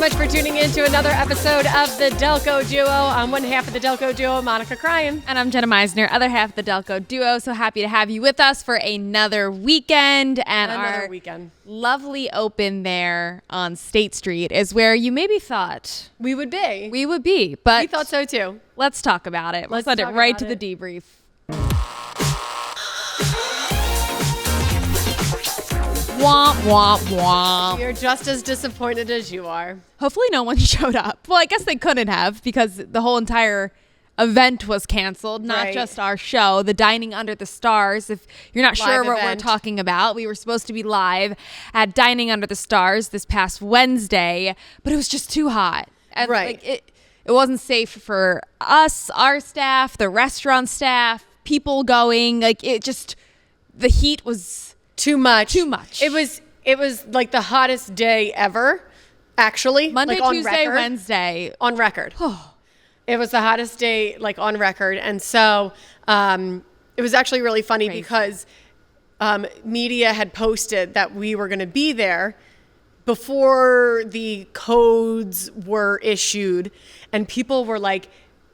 much for tuning in to another episode of the Delco Duo. I'm one half of the Delco Duo, Monica Cryan. And I'm Jenna Meisner, other half of the Delco Duo. So happy to have you with us for another weekend. And our lovely open there on State Street is where you maybe thought we would be. But we thought so too. Let's talk about it. Let's send it right to the debrief. Womp, womp, womp. You're just as disappointed as you are. Hopefully no one showed up. Well, I guess they couldn't have because the whole entire event was canceled, not just our show, the Dining Under the Stars. If you're not sure what we're talking about, we were supposed to be live at Dining Under the Stars this past Wednesday, but it was just too hot. And it wasn't safe for us, our staff, the restaurant staff, people going. The heat was too much. It was like the hottest day ever, actually. Monday, like Tuesday, Wednesday. On record. It was the hottest day, like on record. And so it was actually really funny because media had posted that we were going to be there before the codes were issued. And people were like,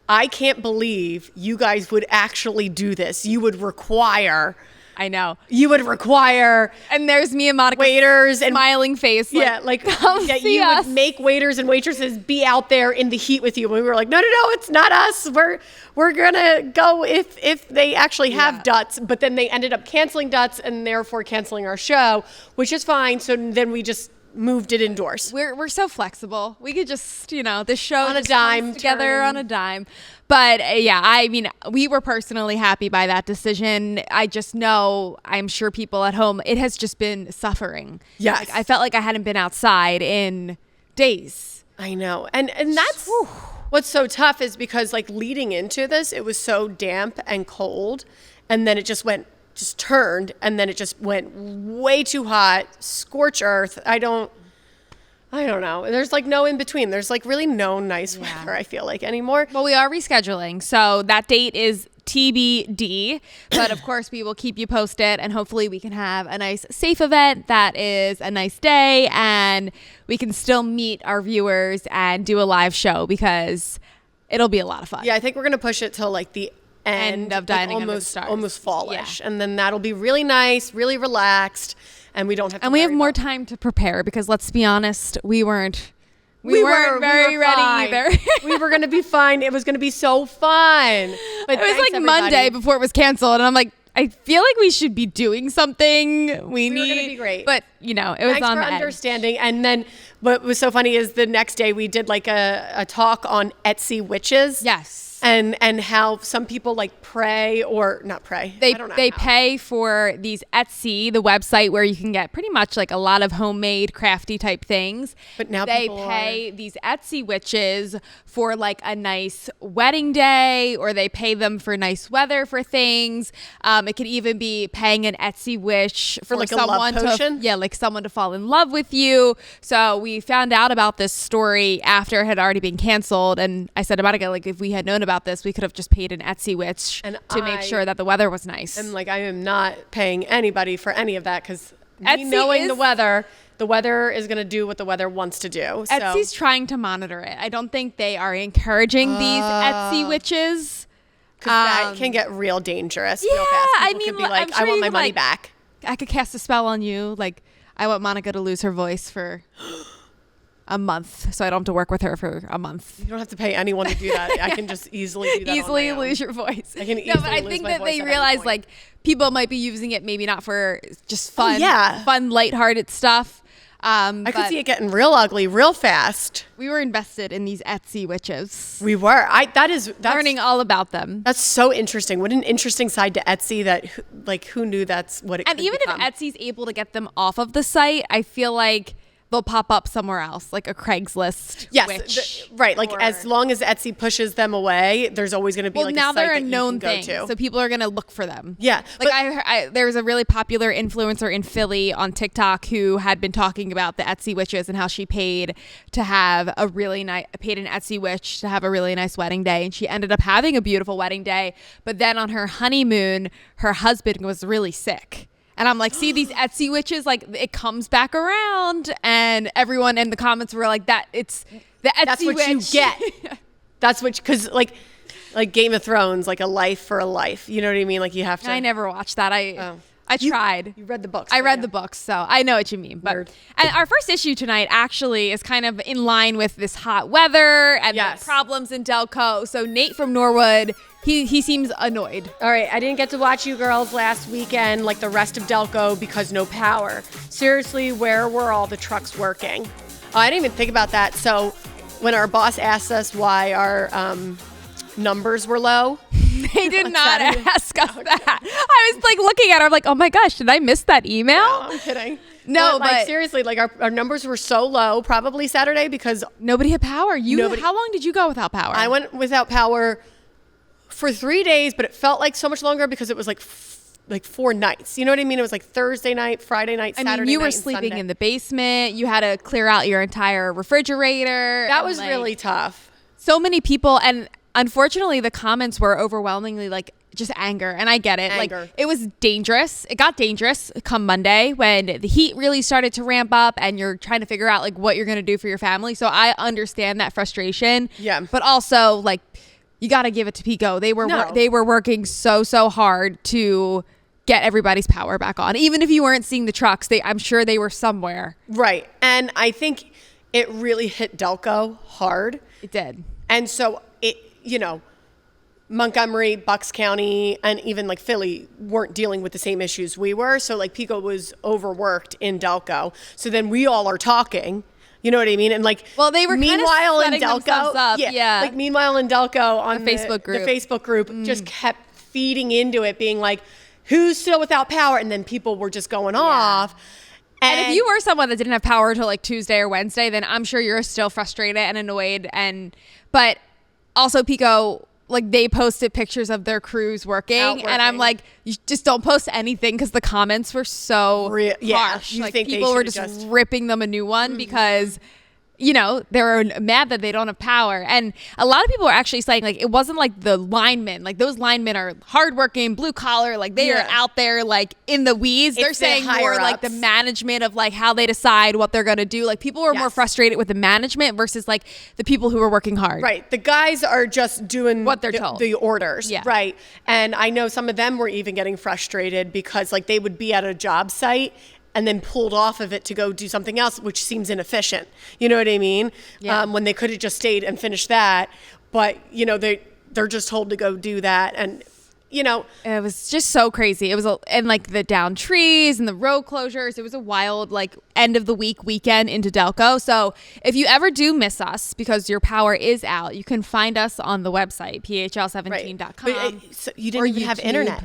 I can't believe you guys would actually do this. You would require... I know. You would require... And there's me and Monica. Waiters and... Smiling face. You would make waiters and waitresses be out there in the heat with you. And we were like, no, it's not us. We're going to go if they actually have Duts. But then they ended up canceling Duts and therefore canceling our show, which is fine. So then we just moved it indoors. We're so flexible. We could just, this show on a dime together on a dime. But we were personally happy by that decision. I just know, I'm sure people at home, it has just been suffering. Yes. I felt like I hadn't been outside in days. I know. And that's what's so tough is because leading into this, it was so damp and cold. And then it just turned, and then it just went way too hot, scorch earth. I don't know. There's no in between. There's really no nice weather, I feel like, anymore. Well, we are rescheduling. So that date is TBD. But of course, we will keep you posted, and hopefully we can have a nice, safe event that is a nice day, and we can still meet our viewers and do a live show because it'll be a lot of fun. Yeah, I think we're going to push it till the end of Dining Under the Stars. Almost fallish. And then that'll be really nice, really relaxed, and we don't have to And we have more time to prepare because let's be honest, we weren't very ready either. We were going to be fine. It was going to be so fun. But it was everybody. Monday before it was canceled, and I'm like, I feel like we should be doing something. We need going to be great. But, it was Thanks on for the understanding. Edge. And then what was so funny is the next day we did a talk on Etsy witches. Yes. And how some people pray or not pray. They pay for these Etsy, the website where you can get pretty much a lot of homemade crafty type things. But now they pay these Etsy witches for a nice wedding day, or they pay them for nice weather for things. It could even be paying an Etsy witch for someone a love potion? Someone to fall in love with you. So we found out about this story after it had already been canceled, and I said to Monica, if we had known about this, we could have just paid an Etsy witch to make sure that the weather was nice. And I am not paying anybody for any of that because knowing the weather is going to do what the weather wants to do. So. Etsy's trying to monitor it. I don't think they are encouraging these Etsy witches. Because that can get real dangerous real fast. People could be sure I want my money back. I could cast a spell on you. I want Monica to lose her voice for a month, so I don't have to work with her for a month. You don't have to pay anyone to do that. I can just easily do that. Easily lose your voice. I can but I think that they realize people might be using it maybe not for just fun, fun, lighthearted stuff. I could see it getting real ugly real fast. We were invested in these Etsy witches. We were. That's learning all about them. That's so interesting. What an interesting side to Etsy that who knew that's what it could become. And even if Etsy's able to get them off of the site, I feel like they'll pop up somewhere else, like a Craigslist. Yes, right. As long as Etsy pushes them away, there's always going to be now a site they're a that known you can thing, go to. so people are going to look for them. Yeah, there was a really popular influencer in Philly on TikTok who had been talking about the Etsy witches and how she paid to have paid an Etsy witch to have a really nice wedding day, and she ended up having a beautiful wedding day. But then on her honeymoon, her husband was really sick. And I'm like, see these Etsy witches, like it comes back around. And everyone in the comments were like, that it's the Etsy That's what witch. you get. That's what, because like Game of Thrones, like a life for a life. You know what I mean? Like you have to. I never watched that. I tried. You read the books. I read the books, so I know what you mean. But and our first issue tonight actually is kind of in line with this hot weather and the problems in Delco. So Nate from Norwood, he seems annoyed. All right, I didn't get to watch you girls last weekend like the rest of Delco because no power. Seriously, where were all the trucks working? Oh, I didn't even think about that. So when our boss asked us why our numbers were low, they did not ask us that. I was like looking at her, I'm like, oh my gosh, did I miss that email? No, I'm kidding. No, but seriously, like our numbers were so low, probably Saturday, because nobody had power. How long did you go without power? I went without power for 3 days, but it felt like so much longer because it was like 4 nights. You know what I mean? It was like Thursday night, Friday night, Saturday night. I mean, you were sleeping in the basement. You had to clear out your entire refrigerator. That was really tough. So many people, and unfortunately, the comments were overwhelmingly like just anger. And I get it. Anger. Like it was dangerous. It got dangerous come Monday when the heat really started to ramp up and you're trying to figure out like what you're going to do for your family. So I understand that frustration. Yeah. But also like you got to give it to Pico. They were working so hard to get everybody's power back on. Even if you weren't seeing the trucks, I'm sure they were somewhere. Right. And I think it really hit Delco hard. It did. And so Montgomery, Bucks County, and even like Philly weren't dealing with the same issues we were. So like Pico was overworked in Delco. So then we all are talking. You know what I mean? And like, well, they were meanwhile in Delco, up. Like meanwhile in Delco on the Facebook group, just kept feeding into it, being like, who's still without power? And then people were just going off. And if you were someone that didn't have power until like Tuesday or Wednesday, then I'm sure you're still frustrated and annoyed. But also Pico, like they posted pictures of their crews working. And I'm like, you just don't post anything because the comments were so harsh. You like think people were just ripping them a new one because they were mad that they don't have power. And a lot of people are actually saying like it wasn't like the linemen, like those linemen are hardworking, blue collar, like they are out there like in the weeds. They're saying more like the management of like how they decide what they're going to do. Like people were more frustrated with the management versus like the people who were working hard. Right. The guys are just doing what they're told. The orders. Yeah. Right. And I know some of them were even getting frustrated because like they would be at a job site and then pulled off of it to go do something else, which seems inefficient. You know what I mean? Yeah. When they could have just stayed and finished that. But, they're just told to go do that. And, it was just so crazy. It was, and like the downed trees and the road closures. It was a wild, like, end of the weekend into Delco. So if you ever do miss us because your power is out, you can find us on the website, phl17.com. But, so you didn't even have internet.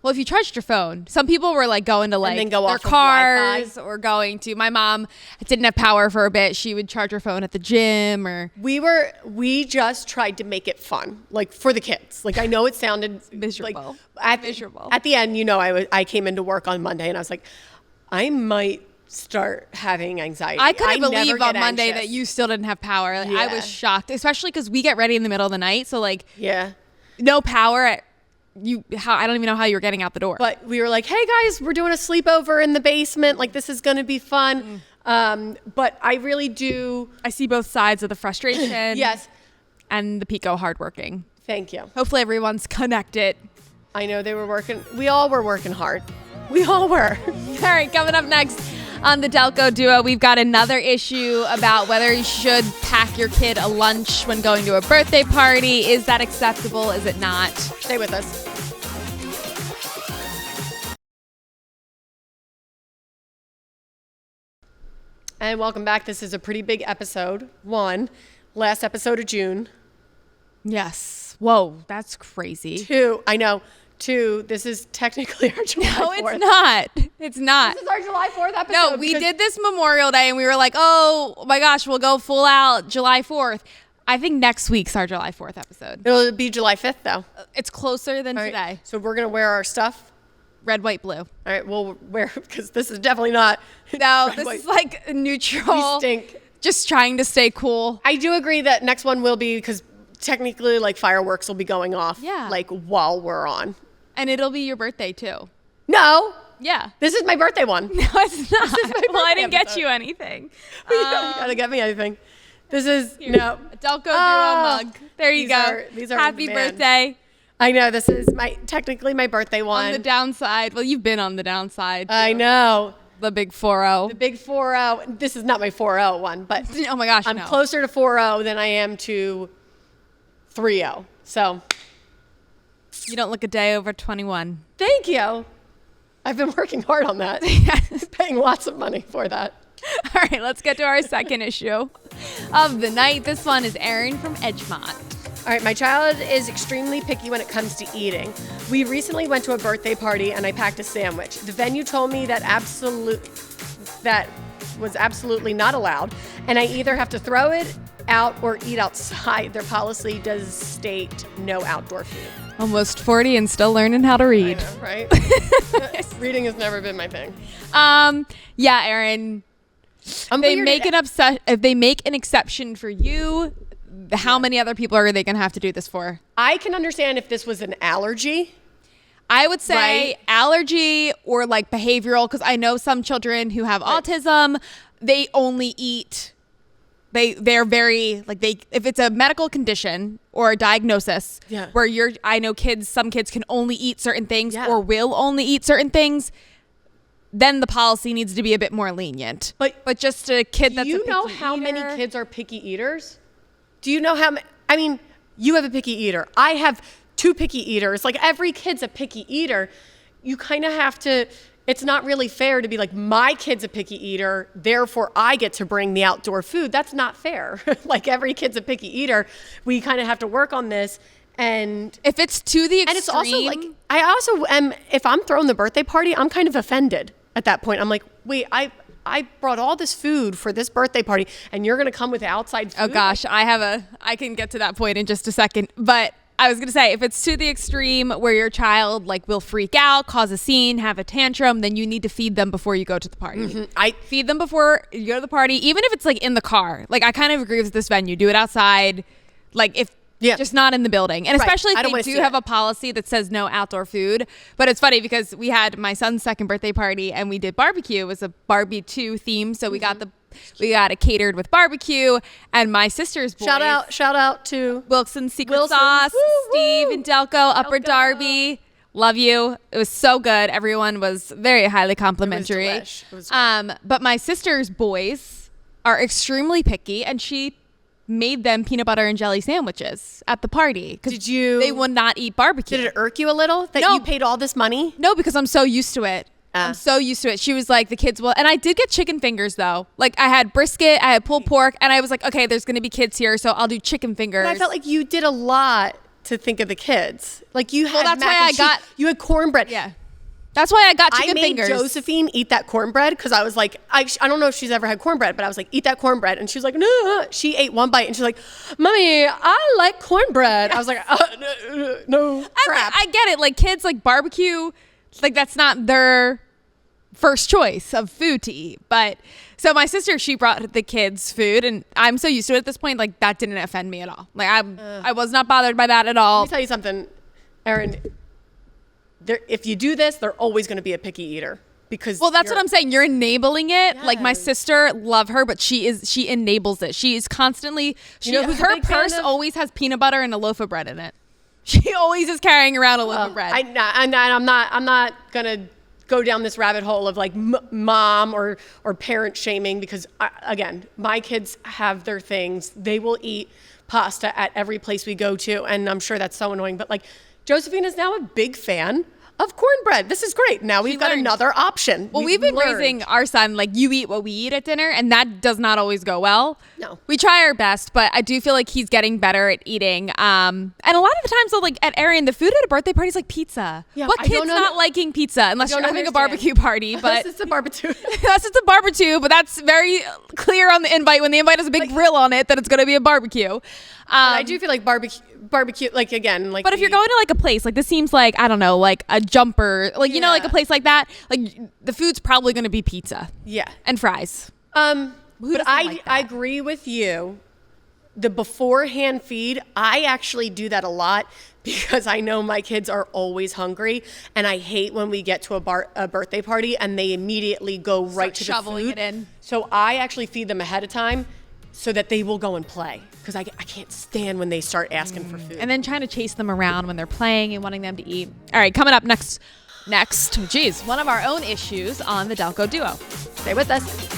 Well, if you charged your phone, some people were like going to like their cars or going to. My mom didn't have power for a bit. She would charge her phone at the gym or. We just tried to make it fun, like for the kids. Like I know it sounded miserable. Miserable. At the end, I came into work on Monday and I was like, I might start having anxiety. I couldn't believe on Monday that you still didn't have power. Like, I was shocked, especially because we get ready in the middle of the night. So like, no power at. I don't even know how you were getting out the door. But we were like, hey guys, we're doing a sleepover in the basement. Like this is going to be fun. But I really do. I see both sides of the frustration. Yes. And the Pico hardworking. Thank you. Hopefully everyone's connected. I know they were working. We all were working hard. We all were. All right, coming up next on the Delco Duo, we've got another issue about whether you should pack your kid a lunch when going to a birthday party. Is that acceptable? Is it not? Stay with us. And welcome back. This is a pretty big episode. 1, last episode of June. Yes. Whoa, that's crazy. 2, I know. 2, this is technically our July 4th. No, it's not. It's not. This is our July 4th episode. No, we did this Memorial Day and we were like, oh my gosh, we'll go full out July 4th. I think next week's our July 4th episode. It'll be July 5th though. It's closer than today. So we're going to wear our stuff. Red, white, blue. All right, we'll wear, because this is definitely not. No, this is like neutral. We stink. Just trying to stay cool. I do agree that next one will be, because technically like fireworks will be going off like while we're on. And it'll be your birthday too. No, Yeah. This is my birthday one. No, it's not. Well, I didn't get episode. you anything. You gotta get me anything. This is, Here, no. a Delco Duo mug. There you go. These are Happy man. birthday. I know, this is technically my birthday one. On the downside. Well, you've been on the downside. I know. The big 4-0. The big 4-0. This is not my 4-0 one, but Oh my gosh, I'm no. closer to 4-0 than I am to 3-0. So You don't look a day over 21. thank you. I've been working hard on that. Yes. Paying lots of money for that. All right, let's get to our second issue of the night. This one is Erin from Edgemont. All right, my child is extremely picky when it comes to eating. We recently went to a birthday party and I packed a sandwich. The venue told me that was absolutely not allowed, and I either have to throw it out or eat outside. Their policy does state no outdoor food. Almost 40 and still learning how to read. I know, right? Reading has never been my thing. Yeah, Erin. If they make an exception for you, how many other people are they going to have to do this for? I can understand if this was an allergy. I would say allergy or like behavioral, because I know some children who have autism, they only eat. They're very like if it's a medical condition or a diagnosis where I know some kids can only eat certain things or will only eat certain things. Then the policy needs to be a bit more lenient. But just a kid that's a picky eater. Do you know how many kids are picky eaters? Do you know how many? I mean, you have a picky eater. I have 2 picky eaters. Like, every kid's a picky eater. You kind of have to, it's not really fair to be like, my kid's a picky eater, therefore I get to bring the outdoor food. That's not fair. Like, every kid's a picky eater. We kind of have to work on this. And if it's to the extreme. And it's also like, I also am, if I'm throwing the birthday party, I'm kind of offended at that point. I'm like, wait, I brought all this food for this birthday party and you're going to come with outside food? Oh gosh, I can get to that point in just a second. But I was going to say, if it's to the extreme where your child like will freak out, cause a scene, have a tantrum, then you need to feed them before you go to the party. Mm-hmm. I feed them before you go to the party, even if it's like in the car. Like, I kind of agree with this venue. Do it outside. Like, if just not in the building. And especially if they do have a policy that says no outdoor food. But it's funny because we had my son's second birthday party and we did barbecue. It was a Barbie 2 theme. So we got it catered with barbecue, and my sister's boys. Shout out to Wilson's Secret Sauce, Steve and Delco, Upper Darby. Love you. It was so good. Everyone was very highly complimentary. It was delish. But my sister's boys are extremely picky, and she made them peanut butter and jelly sandwiches at the party. They would not eat barbecue. Did it irk you a little that you paid all this money? No, because I'm so used to it. I'm so used to it. She was like, the kids will, and I did get chicken fingers though. Like, I had brisket, I had pulled pork, and I was like, okay, there's going to be kids here, so I'll do chicken fingers. But I felt like you did a lot to think of the kids. Like, you had that's why you had cornbread. Yeah. That's why I got chicken fingers. I made Josephine eat that cornbread because I was like, I don't know if she's ever had cornbread, but I was like, eat that cornbread. And she was like, no. She ate one bite and she's like, Mommy, I like cornbread. I was like, no, crap. I get it. Like, kids like barbecue, like that's not their first choice of food to eat. But so my sister, she brought the kids food, and I'm so used to it at this point. Like, that didn't offend me at all. Like, I was not bothered by that at all. Let me tell you something, Erin. If you do this, they're always going to be a picky eater because. Well, that's what I'm saying. You're enabling it. Yes. Like, my sister, love her, but she enables it. She is constantly. Her purse always has peanut butter and a loaf of bread in it. She always is carrying around a loaf of bread. I'm not gonna go down this rabbit hole of like mom or parent shaming because again, my kids have their things. They will eat pasta at every place we go to, and I'm sure that's so annoying. But like, Josephine is now a big fan of cornbread. This is great. Now we've got another option. Well, we've been raising our son like, you eat what we eat at dinner, and that does not always go well. No. We try our best, but I do feel like he's getting better at eating. And a lot of the times, though, like at Erin, the food at a birthday party is like pizza. Yeah, what kid's not liking pizza unless you're having a barbecue party? But it's a barbecue. Unless it's a barbecue, but that's very clear on the invite when the invite has a big grill on it that it's going to be a barbecue. I do feel like barbecue, like again, like. But if you're going to like a place, like this seems like, I don't know, like a Jumper, like, you know, like a place like that, like the food's probably going to be pizza. Yeah. And fries. But I agree with you the beforehand feed, I actually do that a lot because I know my kids are always hungry, and I hate when we get to a birthday party and they immediately go right to the shoveling food. it in. So I actually feed them ahead of time so that they will go and play, because I can't stand when they start asking for food. And then trying to chase them around when they're playing and wanting them to eat. All right, coming up next, one of our own issues on the Delco Duo. Stay with us.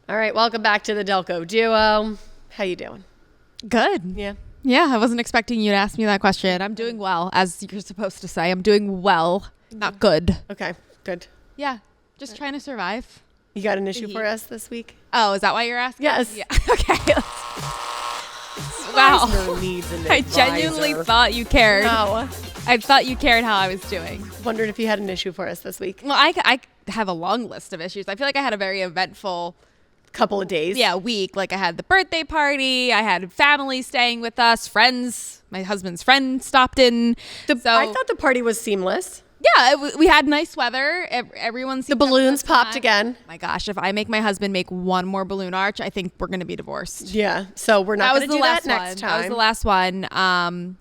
All right, welcome back to the Delco Duo. How you doing? Good. Yeah. Yeah, I wasn't expecting you to ask me that question. I'm doing well, as you're supposed to say. I'm doing well, not good. Okay, good. Yeah, just trying to survive. You got an issue for us this week? Oh, is that why you're asking? Yes. Yeah. Okay. Wow. Needs an I genuinely advisor. thought you cared. No. I thought you cared how I was doing. Wondered if you had an issue for us this week. Well, I have a long list of issues. I feel like I had a very eventful Couple of days. week. Like I had the birthday party, I had family staying with us, friends, my husband's friend stopped in. I thought the party was seamless. Yeah, we had nice weather. Everyone seemed The balloons to have a good popped time. again. My gosh, if I make my husband make one more balloon arch, I think we're going to be divorced. Yeah, so we're not going to do that next time. That was the last one. All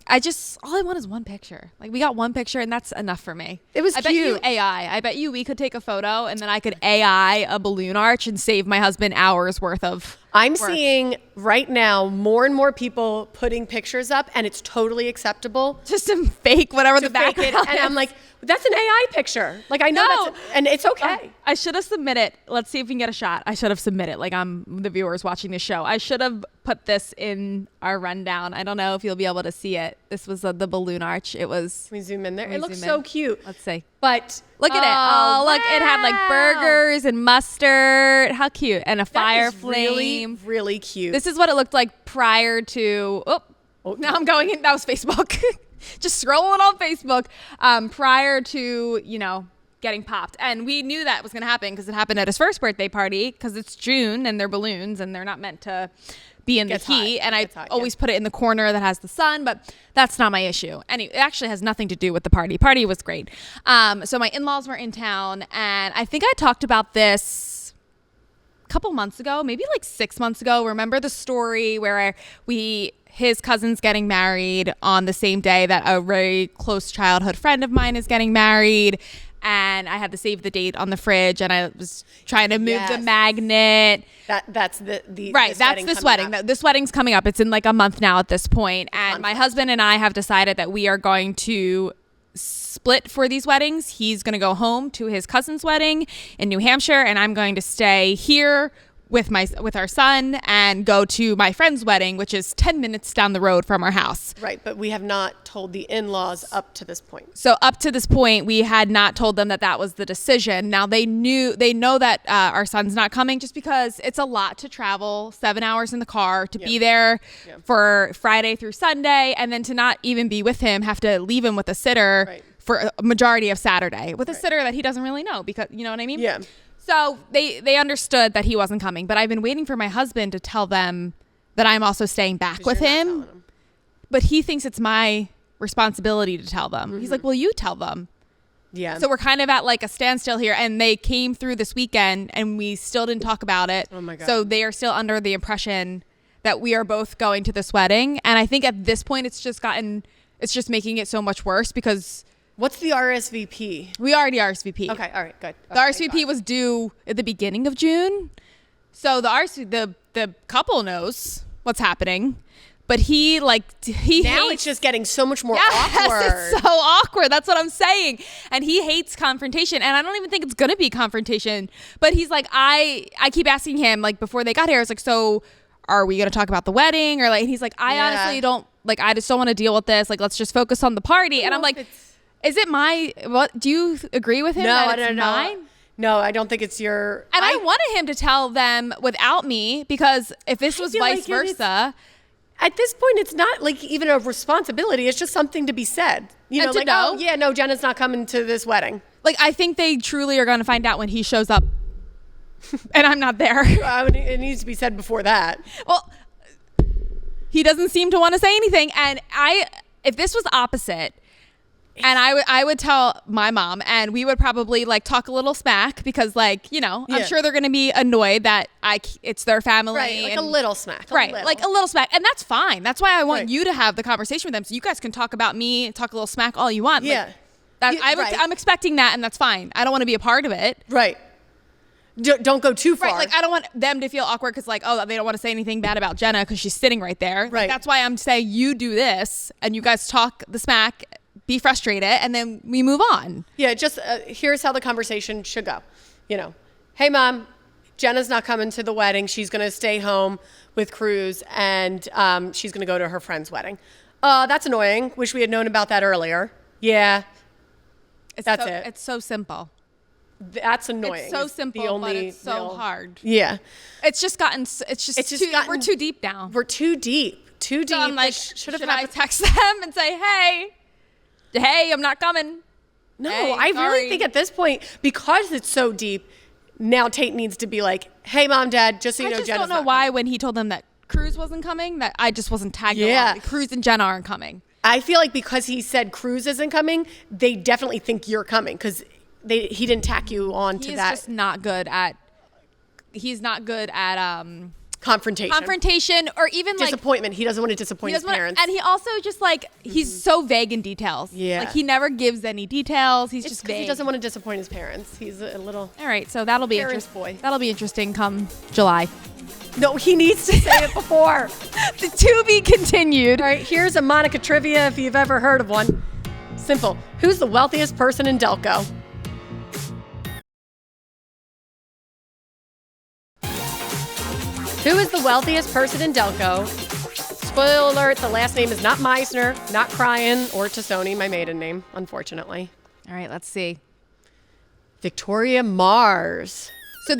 I want is one picture. Like we got one picture and that's enough for me. It was I bet you cute. I bet you we could take a photo and then I could AI a balloon arch and save my husband hours worth of I'm work. seeing right now more and more people putting pictures up, and it's totally acceptable just to fake whatever to the fake it. background And I'm is. like, that's an AI picture. Like I know No. and it's okay. I should have submitted. Let's see if we can get a shot. I should have submitted. Like I'm the viewers watching the show. I should have put this in our rundown. I don't know if you'll be able to see it. This was the balloon arch. It was. Can we zoom in there? Can we It looks zoom so in? cute. Let's see. But Look at it. Oh, look. It had like wow. burgers and mustard. How cute. And a fire That is really, flame. really cute. This is what it looked like prior to. Now I'm going in. That was Facebook. Just scrolling on Facebook prior to, getting popped. And we knew that was going to happen because it happened at his first birthday party because it's June and they're balloons and they're not meant to be in the Gets hot. heat. And I Gets hot, always put it in the corner that has the sun, but that's not my issue. And it actually has nothing to do with the party. Party was great. So my in-laws were in town and I think I talked about this a couple months ago, maybe like 6 months ago. Remember the story where his cousin's getting married on the same day that a very close childhood friend of mine is getting married. And I had to save the date on the fridge and I was trying to move the Yes. magnet. That's the Right, that's this wedding. This wedding's coming up. It's in like a month now at this point. And my husband and I have decided that we are going to split for these weddings. He's going to go home to his cousin's wedding in New Hampshire and I'm going to stay here with our son and go to my friend's wedding, which is 10 minutes down the road from our house. Right, but we have not told the in-laws up to this point. So up to this point, we had not told them that was the decision. Now they know that our son's not coming just because it's a lot to travel 7 hours in the car to be there for Friday through Sunday. And then to not even be with him, have to leave him with a sitter for a majority of Saturday with a sitter that he doesn't really know because you know what I mean? Yeah. So they understood that he wasn't coming, but I've been waiting for my husband to tell them that I'm also staying back with him. But he thinks it's my responsibility to tell them. He's like, well, you tell them. Yeah. So we're kind of at like a standstill here. And they came through this weekend and we still didn't talk about it. Oh my God. So they are still under the impression that we are both going to this wedding. And I think at this point, it's just making it so much worse because What's the RSVP? we already RSVP. Okay, all right, good. The RSVP was due at the beginning of June. So the couple knows what's happening. But he now hates, it's just getting so much more yes, awkward. it's so awkward. That's what I'm saying. And he hates confrontation. And I don't even think it's going to be confrontation. But he's like, I keep asking him, like, before they got here, I was like, so are we going to talk about the wedding? Or like, and he's like, I honestly don't, like, I just don't want to deal with this. Like, let's just focus on the party. And I'm like, is it what? Do you agree with him that it's mine? No, I don't think it's your. And I wanted him to tell them without me because if this was vice versa. At this point, it's not like even a responsibility. It's just something to be said. You know, to like, know. oh, yeah, no, Jenna's not coming to this wedding. Like, I think they truly are going to find out when he shows up and I'm not there. It needs to be said before that. Well, he doesn't seem to want to say anything. And if this was opposite, And I would tell my mom, and we would probably like talk a little smack because, like, you know, I'm sure they're going to be annoyed that it's their family. Right, like a little smack. Like a little smack. And that's fine. That's why I want you to have the conversation with them so you guys can talk about me, talk a little smack all you want. Yeah. Like, I'm expecting that, and that's fine. I don't want to be a part of it. Right. Don't go too far. Right, like I don't want them to feel awkward because like, oh, they don't want to say anything bad about Jenna because she's sitting right there. Right. Like, that's why I'm saying you do this and you guys talk the smack, be frustrated, and then we move on. Yeah, just here's how the conversation should go. You know, hey, Mom, Jenna's not coming to the wedding. She's going to stay home with Cruz, and she's going to go to her friend's wedding. That's annoying. Wish we had known about that earlier. Yeah. That's it. It's so simple. That's annoying. It's so simple, but it's so hard. Yeah. It's just gotten, we're too deep now. We're too deep. So I'm like, should I text them and say, hey, I'm not coming? No, hey, I really think at this point, because it's so deep, now Tate needs to be like, hey, Mom, Dad, just so you know, Jenna's not coming. I just don't know why when he told them that Cruz wasn't coming, that I just wasn't tagged along. Cruz and Jenna aren't coming. I feel like because he said Cruz isn't coming, they definitely think you're coming because he didn't tack you on to that. He's just not good at. He's not good at confrontation or even disappointment. He doesn't want to disappoint his parents. And he also just like he's so vague in details. Yeah, like he never gives any details. He's just vague. He doesn't want to disappoint his parents. He's a little. All right, so that'll be boy. That'll be interesting come July. No, he needs to say it before. To be continued. All right, here's a Monica trivia if you've ever heard of one. Simple. Who's the wealthiest person in Delco? Who is the wealthiest person in Delco? Spoiler alert, the last name is not Meisner, not Cryan, or Tassoni, my maiden name, unfortunately. All right, let's see. Victoria Mars. So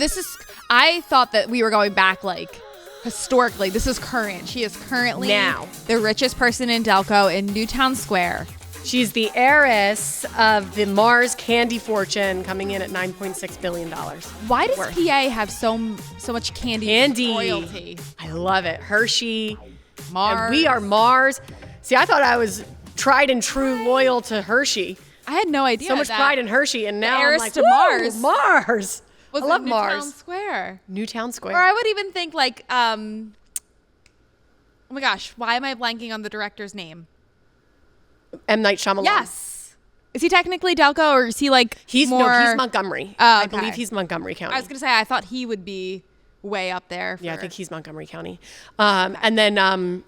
I thought that we were going back like historically. This is current. She is currently now the richest person in Delco in Newtown Square. She's the heiress of the Mars candy fortune, coming in at $9.6 billion. Why does PA have so much candy royalty? I love it. Hershey. Mars. And we are Mars. See, I thought I was tried and true loyal to Hershey. I had no idea. So much pride in Hershey, and now I'm like, to Mars. Mars. I love Mars. Newtown Square. Newtown Square. Or I would even think like, oh my gosh, why am I blanking on the director's name? M. Night Shyamalan. Yes. Is he technically Delco, or is he like he's Montgomery. Oh, okay. I believe he's Montgomery County. I was going to say, I thought he would be way up there. Yeah, I think he's Montgomery County. And then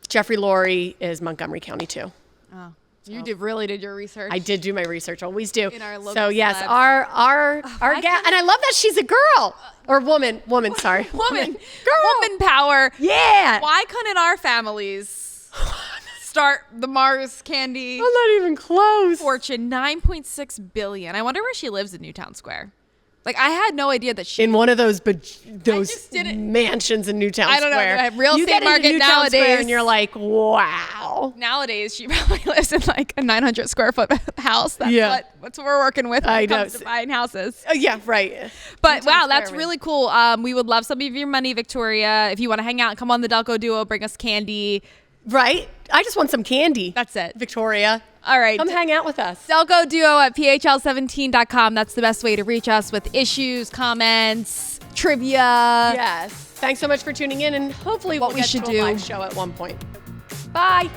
Jeffrey Lurie is Montgomery County too. Oh. You really did your research. I did do my research. Always do. In our local so yes, celebs. our gal, and I love that she's a girl or woman. Sorry, woman, girl, woman power. Yeah. Why couldn't our families start the Mars candy? I'm not even close. Fortune $9.6 billion. I wonder where she lives in Newtown Square. Like, I had no idea that she... In one of those mansions in Newtown Square. I don't know. Real estate market nowadays. Square and you're like, wow. Nowadays, she probably lives in like a 900 square foot house. That's what we're working with when it comes to buying houses. Yeah, right. But wow, that's really cool. We would love some of your money, Victoria. If you want to hang out, come on the Delco Duo, bring us candy. Right? I just want some candy. That's it. Victoria. All right. Come hang out with us. Delco Duo at phl17.com. That's the best way to reach us with issues, trivia. Yes. Thanks so much for tuning in, and hopefully we'll get to a live show at one point. Bye.